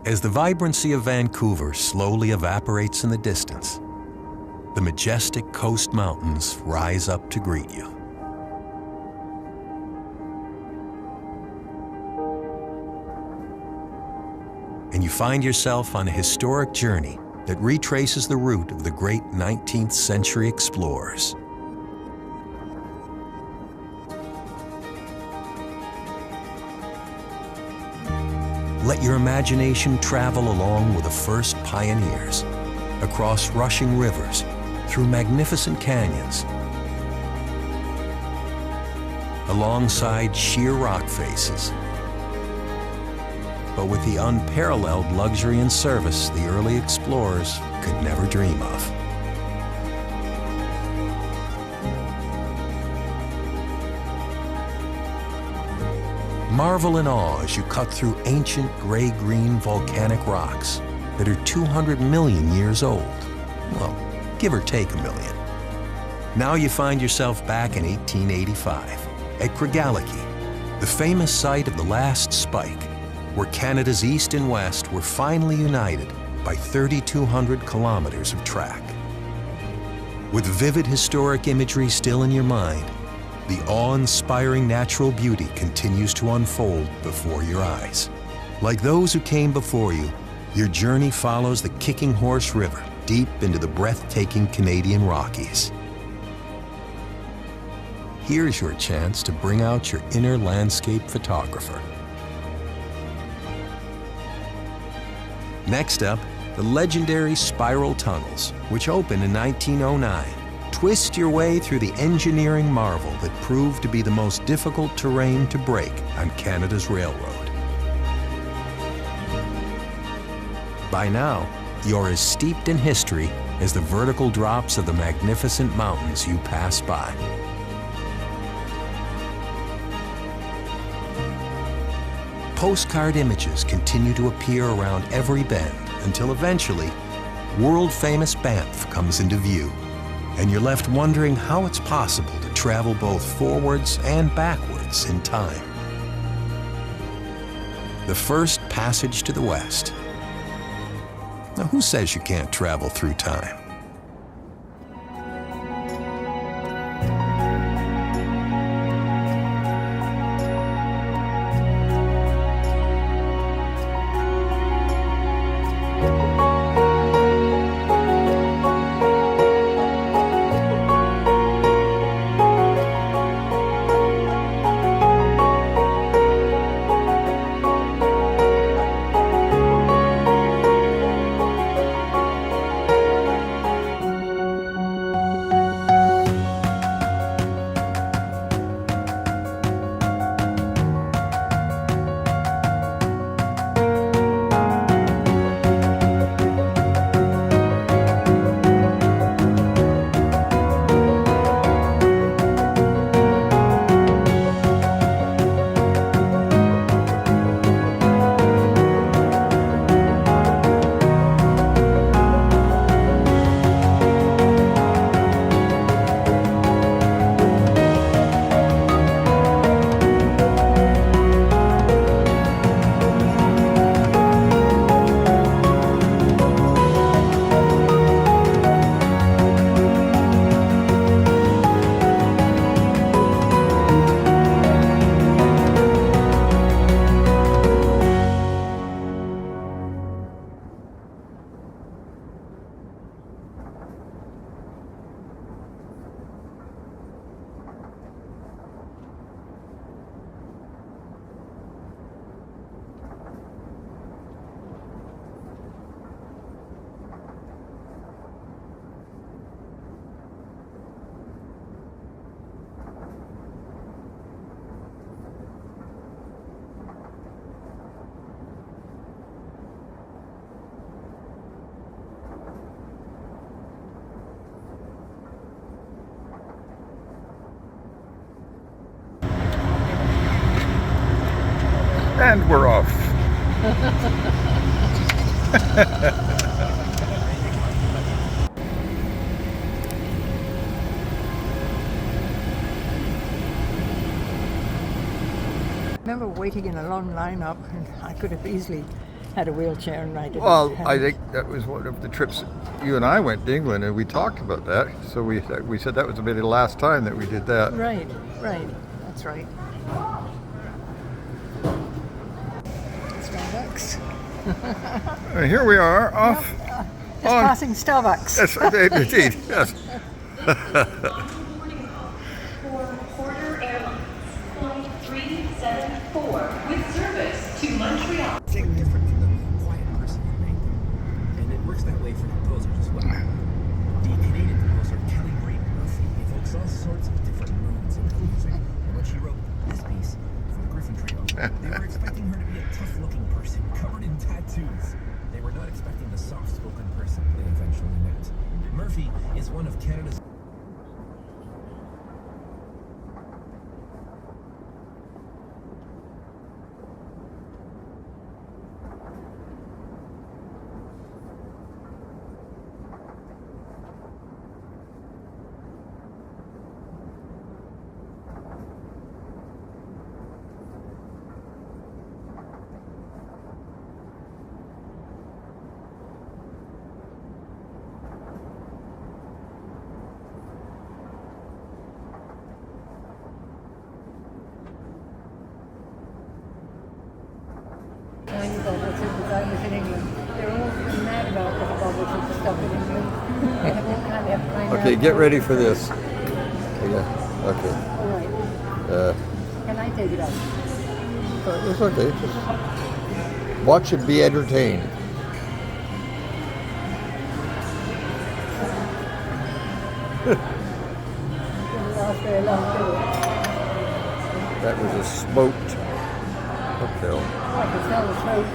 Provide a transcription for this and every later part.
As the vibrancy of Vancouver slowly evaporates in the distance, the majestic coast mountains rise up to greet you. And you find yourself on a historic journey that retraces the route of the great 19th century explorers. Let your imagination travel along with the first pioneers, across rushing rivers, through magnificent canyons, alongside sheer rock faces, but with the unparalleled luxury and service the early explorers could never dream of. Marvel in awe as you cut through ancient gray-green volcanic rocks that are 200 million years old. Well, give or take a million. Now you find yourself back in 1885 at Craigellachie, the famous site of the last spike, where Canada's east and west were finally united by 3,200 kilometers of track. With vivid historic imagery still in your mind, the awe-inspiring natural beauty continues to unfold before your eyes. Like those who came before you, your journey follows the Kicking Horse River deep into the breathtaking Canadian Rockies. Here's your chance to bring out your inner landscape photographer. Next up, the legendary spiral tunnels, which opened in 1909. Twist your way through the engineering marvel that proved to be the most difficult terrain to break on Canada's railroad. By now, you're as steeped in history as the vertical drops of the magnificent mountains you pass by. Postcard images continue to appear around every bend until eventually, world-famous Banff comes into view, and you're left wondering how it's possible to travel both forwards and backwards in time. The first passage to the west. Now, who says you can't travel through time? And we're off. I remember waiting in a long line up, and I could have easily had a wheelchair and I didn't. Well, I think that was one of the trips you and I went to England, and we talked about that. So we said that was maybe the last time that we did that. Right. That's right. Starbucks. And here we are off. Just passing Starbucks. Yes, indeed. Yes. Porter Airlines, flight 374, with service to Montreal. Different from the quiet person you make, and it works that way for composers as well. The Canadian composer Kelly Green Murphy evokes all sorts of different moods in her music, and when she wrote this piece for the Griffin Trio, they were expecting her to be a tough-looking person covered in tattoos. They were not expecting the soft-spoken person they eventually met. Murphy is one of Canada's Tiny bubbles in the values in England. They're all mad about the bubbles and stuff in England. And it won't kind of kind Okay, of get ready for this. Yeah. Okay. All right. Can I take it out? It's okay. Just watch and be entertained. Didn't last very long, did it? That was a smoked hotel. I can smell the smoke.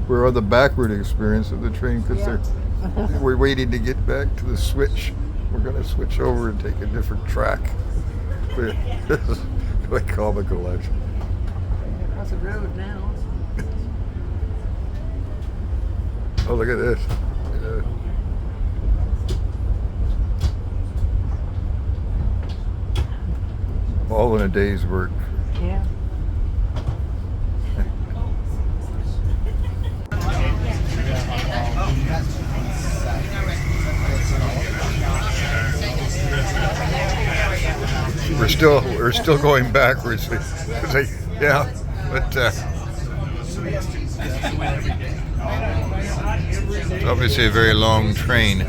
We're on the backward experience of the train because we're waiting to get back to the switch. We're going to switch over and take a different track. This is quite comical, actually. Across the road now. Oh, look at this. All in a day's work. Yeah. We're still going backwards. It's like, yeah, but it's obviously a very long train.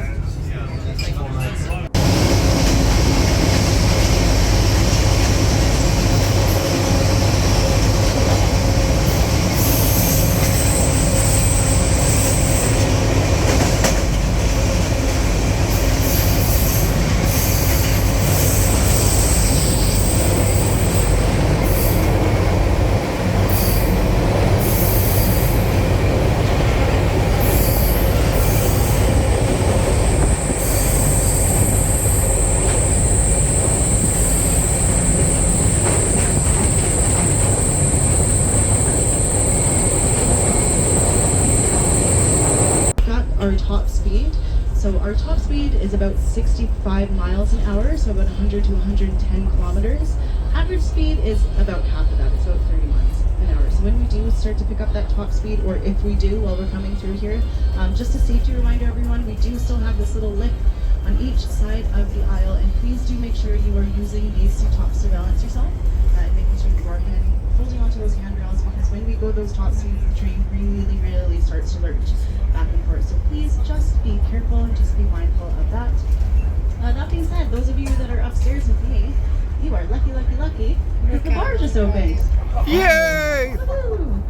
Our top speed. So our top speed is about 65 miles an hour, so about 100 to 110 kilometers. Average speed is about half of that, it's about 30 miles an hour. So when we do start to pick up that top speed, or if we do while we're coming through here, just a safety reminder everyone, we do still have this little lip on each side of the aisle, and please do make sure you are using these to top surveillance yourself, and making sure you are holding onto those handrails, because when we go those top speeds, the train really starts to lurch back and forth. So please just be careful and just be mindful of that. That being said, those of you that are upstairs with me, you are lucky that the bar just opened. Yay! Woohoo!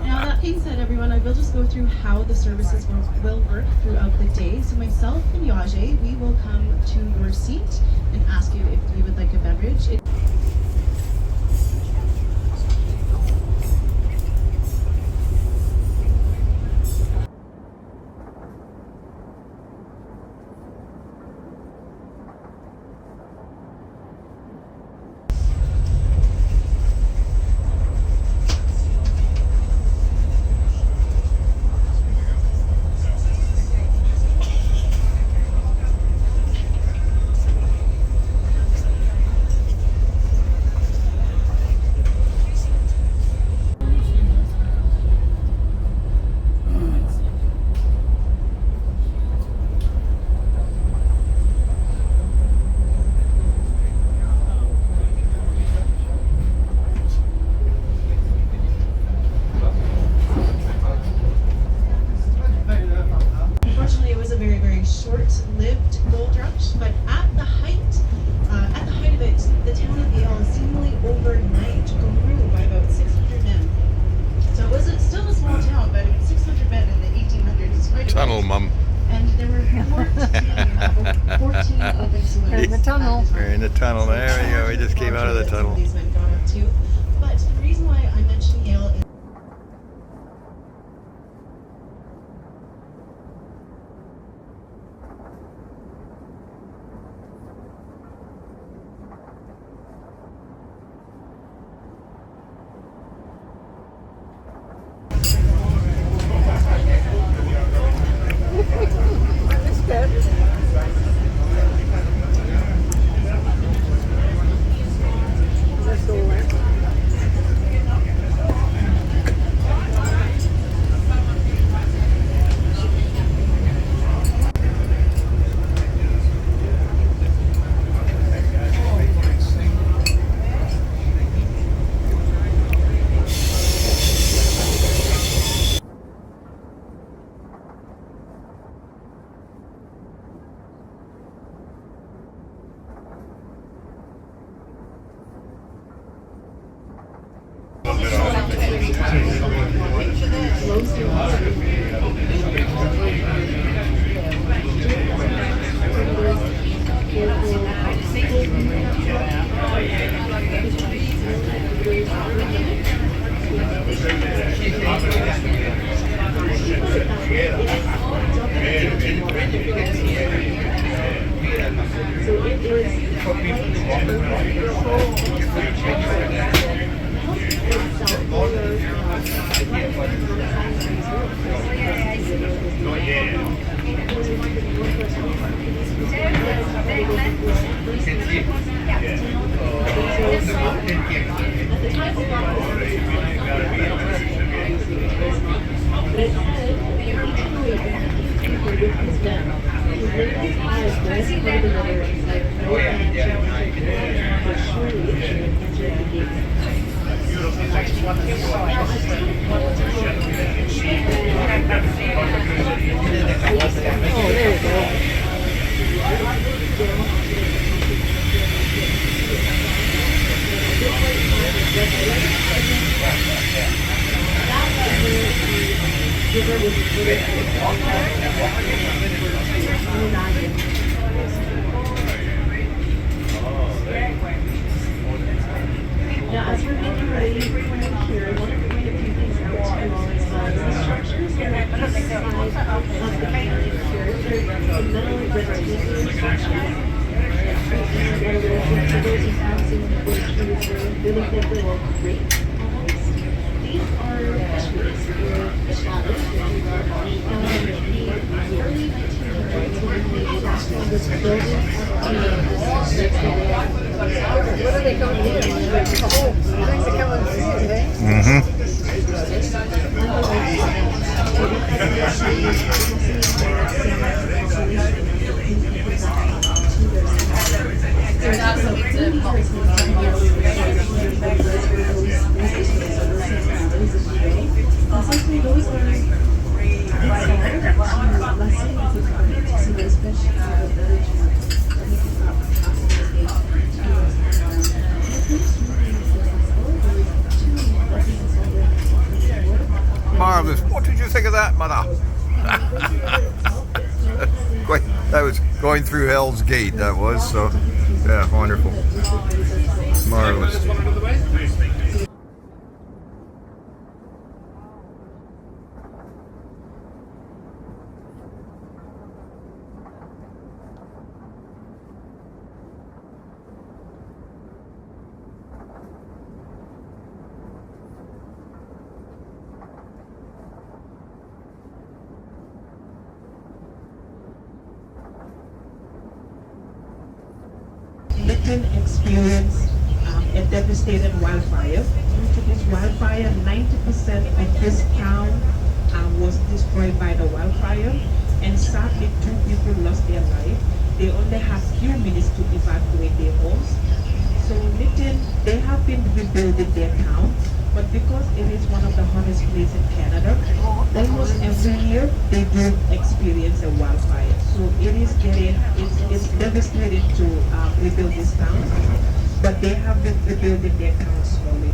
Now that being said, everyone, I will just go through how the services will work throughout the day. So myself and Yaje, we will come to your seat and ask you if you would like a beverage. Short-lived gold rush, but at the height of it, the town of Yale seemingly overnight grew by about 600 men. So it was still a small town, but 600 men in the 1800s is quite a Tunnel, bit. Mum. And there were 14 open saloons. We're in the tunnel. We're in the tunnel. There we go. We just came out of the tunnel. These men got up to. But the reason why I mentioned Yale is Now, as we're getting ready here, I want to point a few things out to you all as well. The structures are at the side of the building here. They're the metal rectangular structures. For those who have seen the pictures, they look like little crates. These are fisheries or fish ladders. In the early 1900s, when they installed this building What are they coming in? Oh, things are coming through, eh? Marvelous. What did you think of that, mother? That was going through Hell's Gate, that was. So, yeah, wonderful. Marvelous. Lytton experienced a devastating wildfire. Due to this wildfire, 90% of this town was destroyed by the wildfire, and sadly 2 people lost their life. They only had few minutes to evacuate their homes. So Lytton, they have been rebuilding their town, but because it is one of the hottest places in Canada, almost every year they do experience a wildfire. So it is it's devastating to rebuild this town, but they have been rebuilding their town slowly.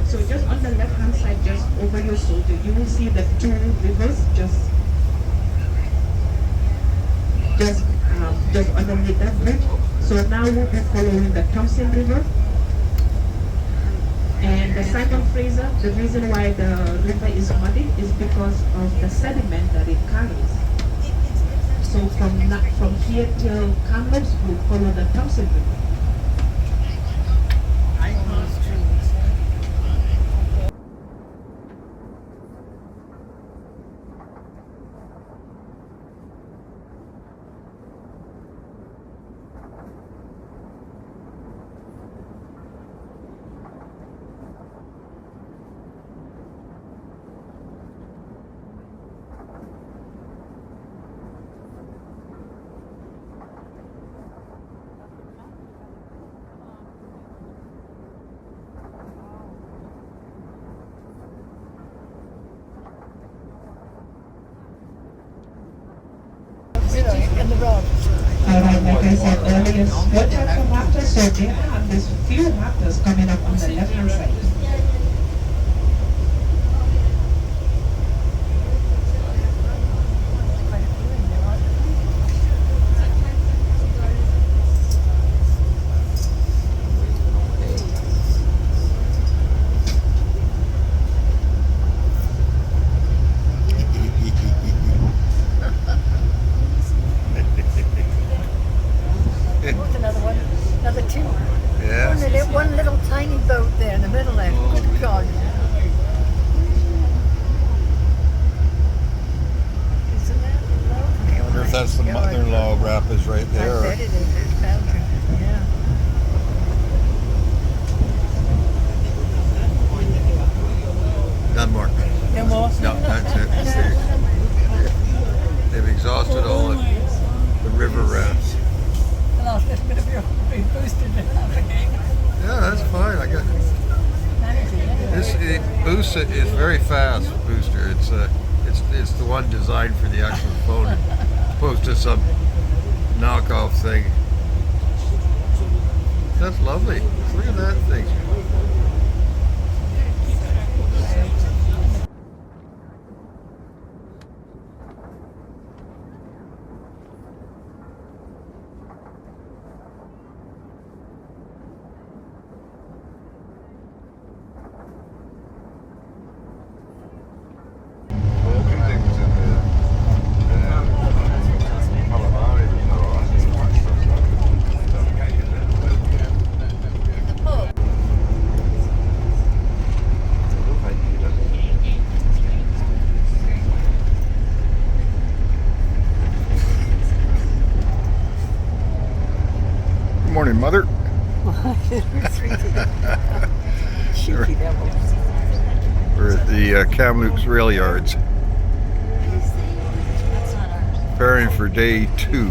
So just on the left hand side, just over your shoulder, you will see the 2 rivers just underneath that bridge. So now we'll be following the Thompson River. And the Simon Fraser, the reason why the river is muddy is because of the sediment that it carries. So from here till Kamloops, we'll follow the Thompson River. In the road. Alright, like I said earlier, what types of raptors? So there are these few raptors coming up on the left hand side. Another one, another 2. Yeah. One little tiny boat there in the middle there. Rapids right I there. bet it is. It's fountain. Yeah. None more. No more? No, that's it. They've exhausted all the river rafts. The last little bit of your boosted half again. Yeah, that's fine. I got this. It boosts it is very fast booster. It's the one designed for the actual phone, opposed to some knockoff thing. That's lovely. Look at that thing. Good morning, Mother. Cheeky devil. We're at the Kamloops rail yards, preparing for day 2.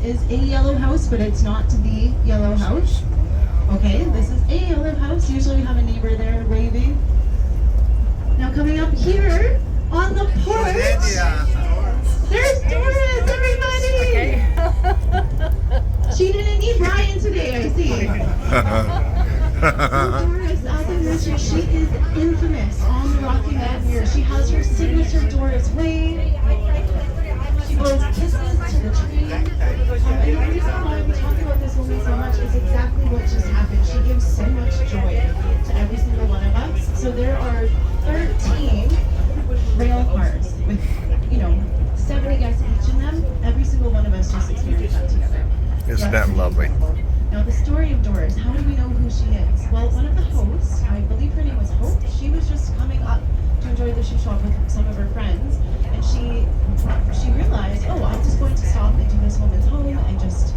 Is a yellow house, but it's not the yellow house. Okay, this is a yellow house. Usually we have a neighbor there waving. Now coming up here on the porch, there's Doris, everybody! She didn't need Brian today, I see. So Doris, as I mentioned, she is infamous on the Rocky Mountaineer. She has her signature Doris wave. She blows kisses to the tree. And the reason why we talk about this woman so much is exactly what just happened. She gives so much joy to every single one of us. So there are 13 rail cars with, 70 guests each in them. Every single one of us just experienced that together. Isn't that lovely? Now the story of Doris, how do we know who she is? Well, one of the hosts, I believe her name was Hope, she was just coming up to enjoy the shoe shop with some of her friends, and she realized, oh, I'm just going to stop into this woman's home and just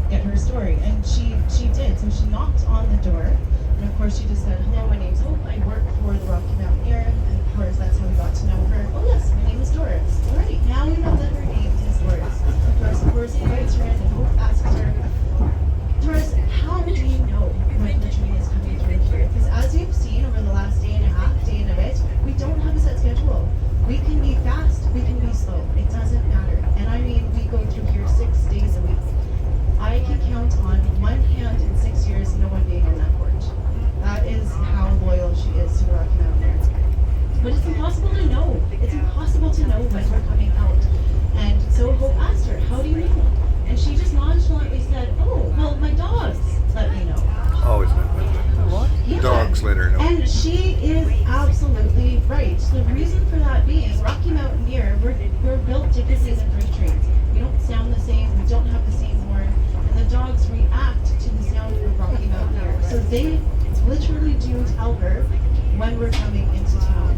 get her story. And she did. So she knocked on the door, and of course she just said, hello, my name's Hope, I work for the Rocky Mountaineer, and of course that's how we got to know her. Oh yes, my name is Doris. Alright, now we know that her name is Doris. Doris, of course, invites her in, and Hope asks her, Doris, how do you know when the train is coming through here? Because as you've seen over the last day and a half, day and a bit, we don't have a set schedule. We can be fast, we can be slow. It doesn't matter. And I mean, we go through here 6 days a week. I can count on one hand in 6 years no one being on that porch. That is how loyal she is to the Rocky Mountaineer. But it's impossible Rocky Mountaineer, we're built differently than freight trains. We don't sound the same, we don't have the same horn, and the dogs react to the sound of Rocky Mountaineer. So they literally do tell her when we're coming into town.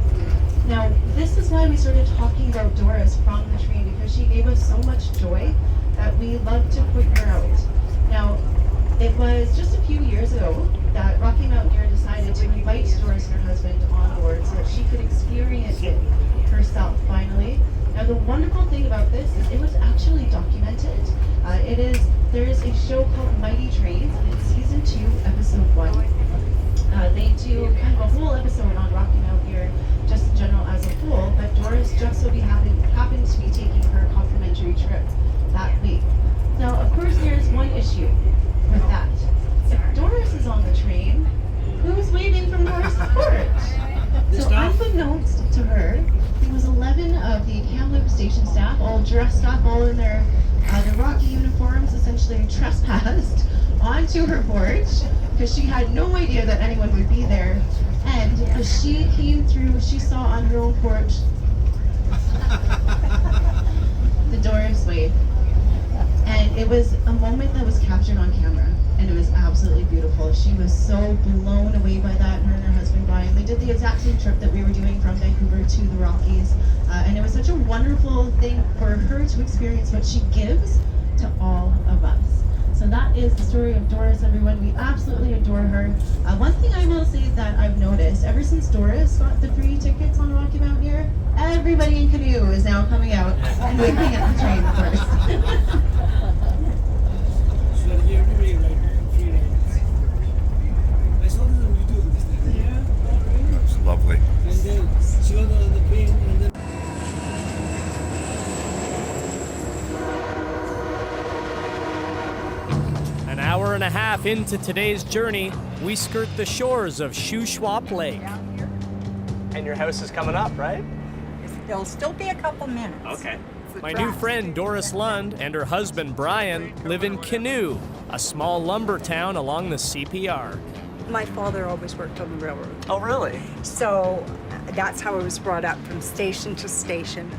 Now, this is why we started talking about Doris from the train, because she gave us so much joy that we loved to put her out. Now, it was just a few years ago that Rocky Mountaineer decided to invite Doris and her husband on board so that she could experience it herself finally. Now, the wonderful thing about this is it was actually documented. There is a show called Mighty Trains, and it's season 2, episode 1. They do kind of a whole episode on Rocky Mountaineer, just in general as a whole, but Doris just so happened to be taking her complimentary trip that week. Now, of course, there's one issue with that. If Doris is on the train, who's waiting from Doris' porch? So unbeknownst to her, there was 11 of the Kamloops station staff, all dressed up, all in their Rocky uniforms, essentially trespassed onto her porch because she had no idea that anyone would be there. And as she came through, she saw on her own porch the Doris wave. And it was a moment that was captured on camera, and it was absolutely beautiful. She was so blown away by that, her and her husband Brian. They did the exact same trip that we were doing from Vancouver to the Rockies, and it was such a wonderful thing for her to experience what she gives to all of us. So that is the story of Doris, everyone. We absolutely adore her. One thing I will say that I've noticed, ever since Doris got the free tickets on Rocky Mountaineer, everybody in Canoe is now coming out and waiting at the train first. It's lovely. An hour and a half into today's journey, we skirt the shores of Shuswap Lake. And your house is coming up, right? There'll still be a couple minutes. Okay. My new friend Doris Lund and her husband Brian live in Canoe, a small lumber town along the CPR. My father always worked on the railroad. Oh, really? So that's how I was brought up, from station to station.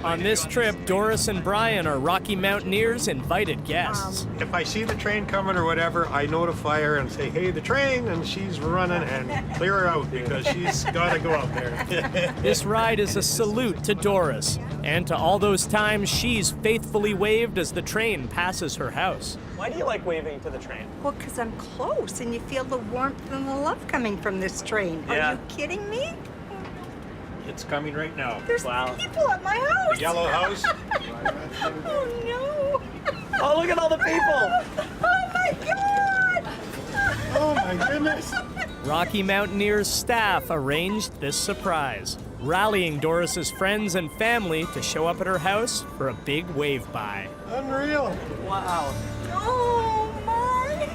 On this trip, Doris and Brian are Rocky Mountaineers' invited guests. If I see the train coming or whatever, I notify her and say, hey, the train, and she's running, and clear her out because she's got to go out there. This ride is a salute to Doris and to all those times she's faithfully waved as the train passes her house. Why do you like waving to the train? Well, because I'm close and you feel the warmth and the love coming from this train. Yeah. Are you kidding me? It's coming right now. There's people at my house. The yellow house. Oh, no. Oh, look at all the people. Oh, my God. Oh, my goodness. Rocky Mountaineers staff arranged this surprise, rallying Doris's friends and family to show up at her house for a big wave-by. Unreal. Wow. Oh, my.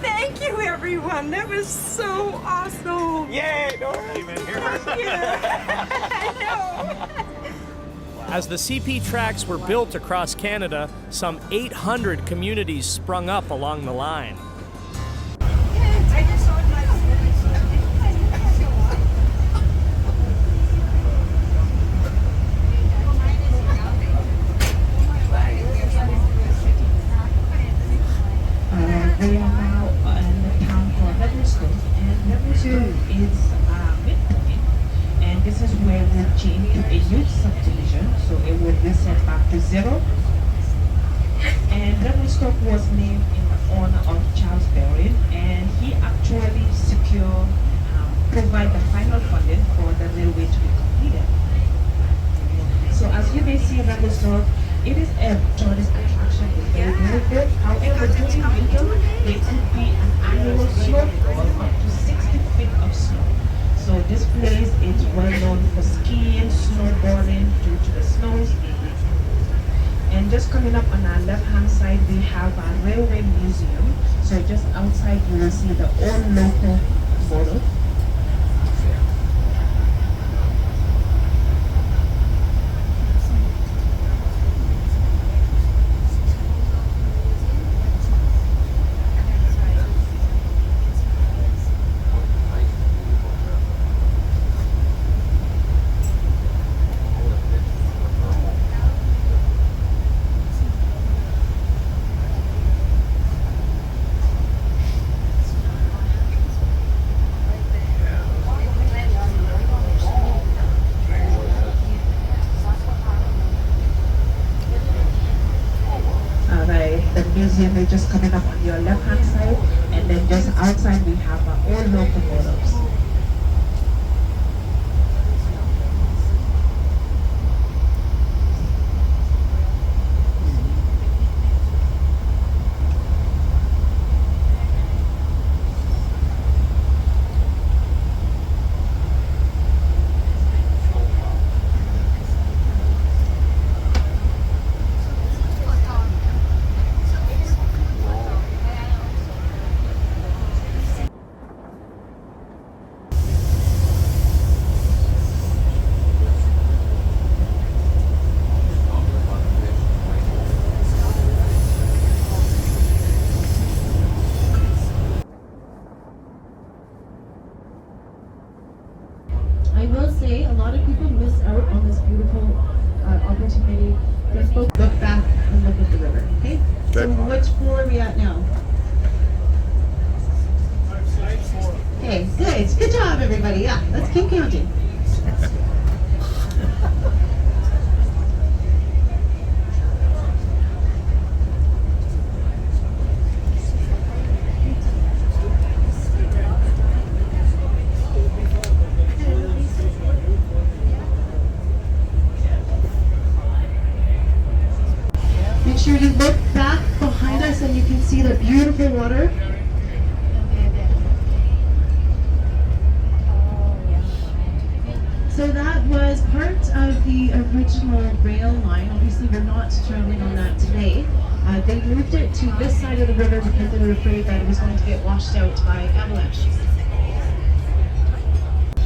Thank you, everyone. That was so awesome. Yay, Doris. I know. As the CP tracks were built across Canada, some 800 communities sprung up along the line. We are now in the town called Arrowsmith, and Arrowsmith is midpoint, and this is where we'll change to a youth subdivision, so it will reset back to 0. And Arrowsmith was named in honor of Charles Berry, and he actually provide the final funding for the railway to be completed. So as you may see, Arrowsmith, it is a tourist attraction. It's very, very good. However, during winter, there could be an annual snowfall up to 60 feet of snow. So this place is well known for skiing, snowboarding due to the snows. And just coming up on our left-hand side, we have a railway museum. So just outside, you will see the old local model. museum, they're just coming up on your left hand side, and then just outside we have our own locomotives. I will say a lot of people miss out on this beautiful opportunity. Just look back and look at the river. Okay? So which floor are we at now? Okay, good. Good job, everybody. Yeah, let's keep counting. Make sure you look back behind us and you can see the beautiful water. So that was part of the original rail line. Obviously, we're not traveling on that today. They moved it to this side of the river because they were afraid that it was going to get washed out by avalanches.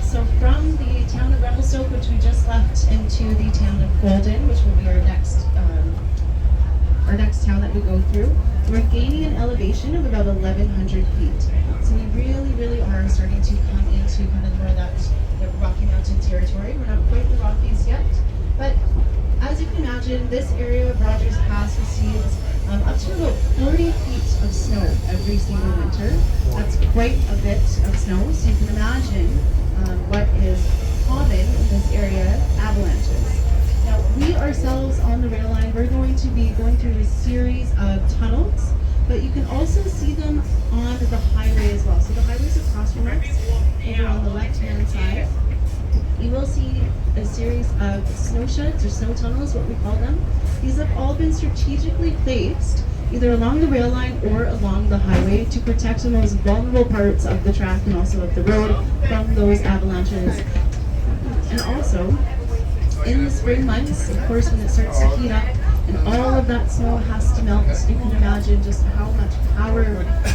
So from the town of Revelstoke, which we just left, into the town of Golden, which will be our next town that we go through, we're gaining an elevation of about 1,100 feet. So we really are starting to come into kind of more of that Rocky Mountain territory. We're not quite the Rockies yet, but as you can imagine, this area of Rogers Pass receives up to about 40 feet of snow every single winter. That's quite a bit of snow, so you can imagine what is common in this area, avalanches. Now, we ourselves on the rail line, we're going to be going through a series of tunnels, but you can also see them on the highway as well. So the highway's across from us, over on the left-hand side. You will see a series of snow sheds or snow tunnels, what we call them. These have all been strategically placed either along the rail line or along the highway to protect the most vulnerable parts of the track and also of the road from those avalanches. And also, in the spring months, of course, when it starts to heat up and all of that snow has to melt, you can imagine just how much power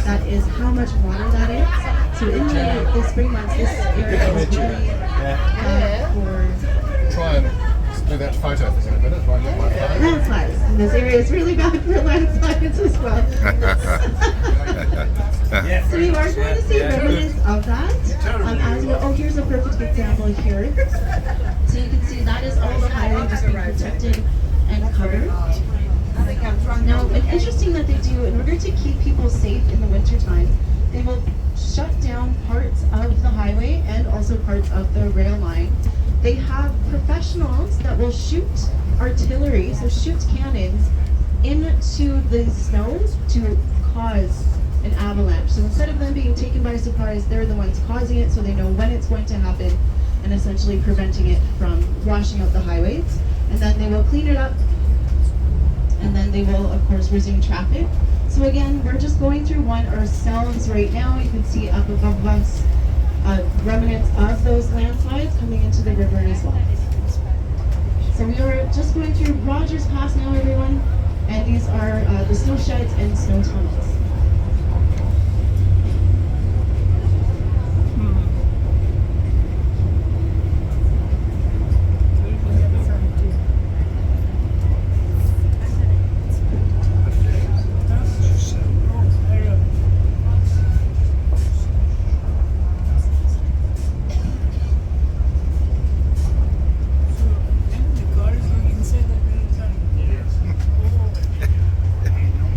that is, how much water that is. So in the spring months, this area is really for... Try and do that photo for a minute. Try and get my phone. Landslides. And this area is really bad for landslides as well. So you are going to see remnants of that. As well. Oh, here's a perfect example here. So you can see that is all the highway just being protected and covered. Now, it's interesting that they do, in order to keep people safe in the wintertime, they will shut down parts of the highway and also parts of the rail line. They have professionals that will shoot artillery, so shoot cannons, into the snow to cause an avalanche. So instead of them being taken by surprise, they're the ones causing it, so they know when it's going to happen and essentially preventing it from washing out the highways. And then they will clean it up, and then they will, of course, resume traffic. So again, we're just going through one ourselves right now. You can see up above us remnants of those landslides coming into the river as well. So we are just going through Rogers Pass now, everyone, and these are the snow sheds and snow tunnels.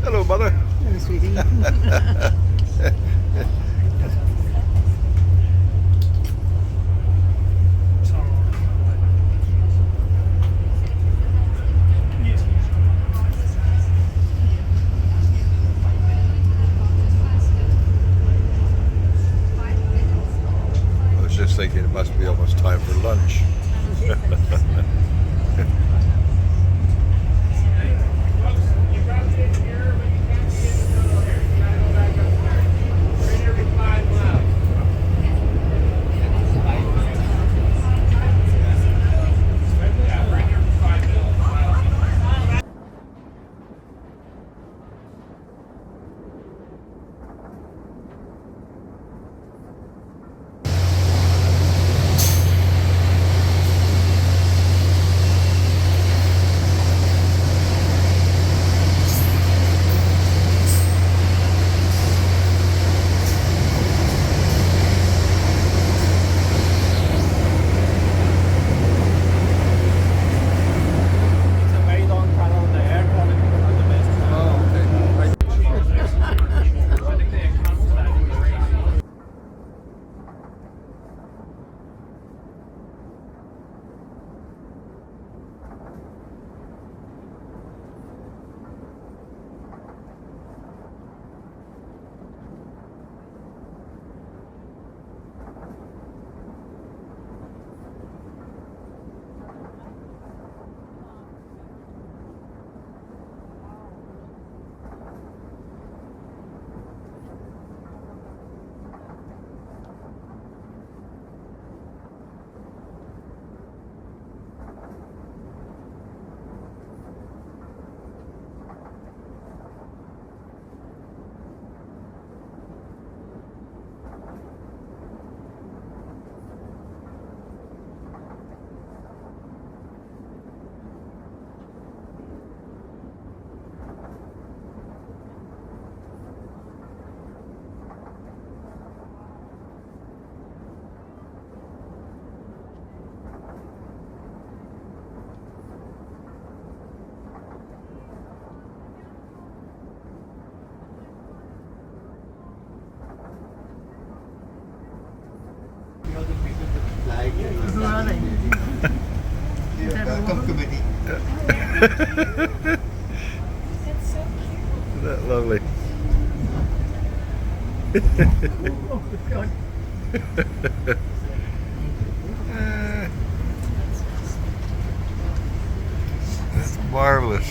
Hello, mother. Hello, sweetie. Welcome committee. That's so cute. Isn't that lovely? Oh, God. That's marvelous.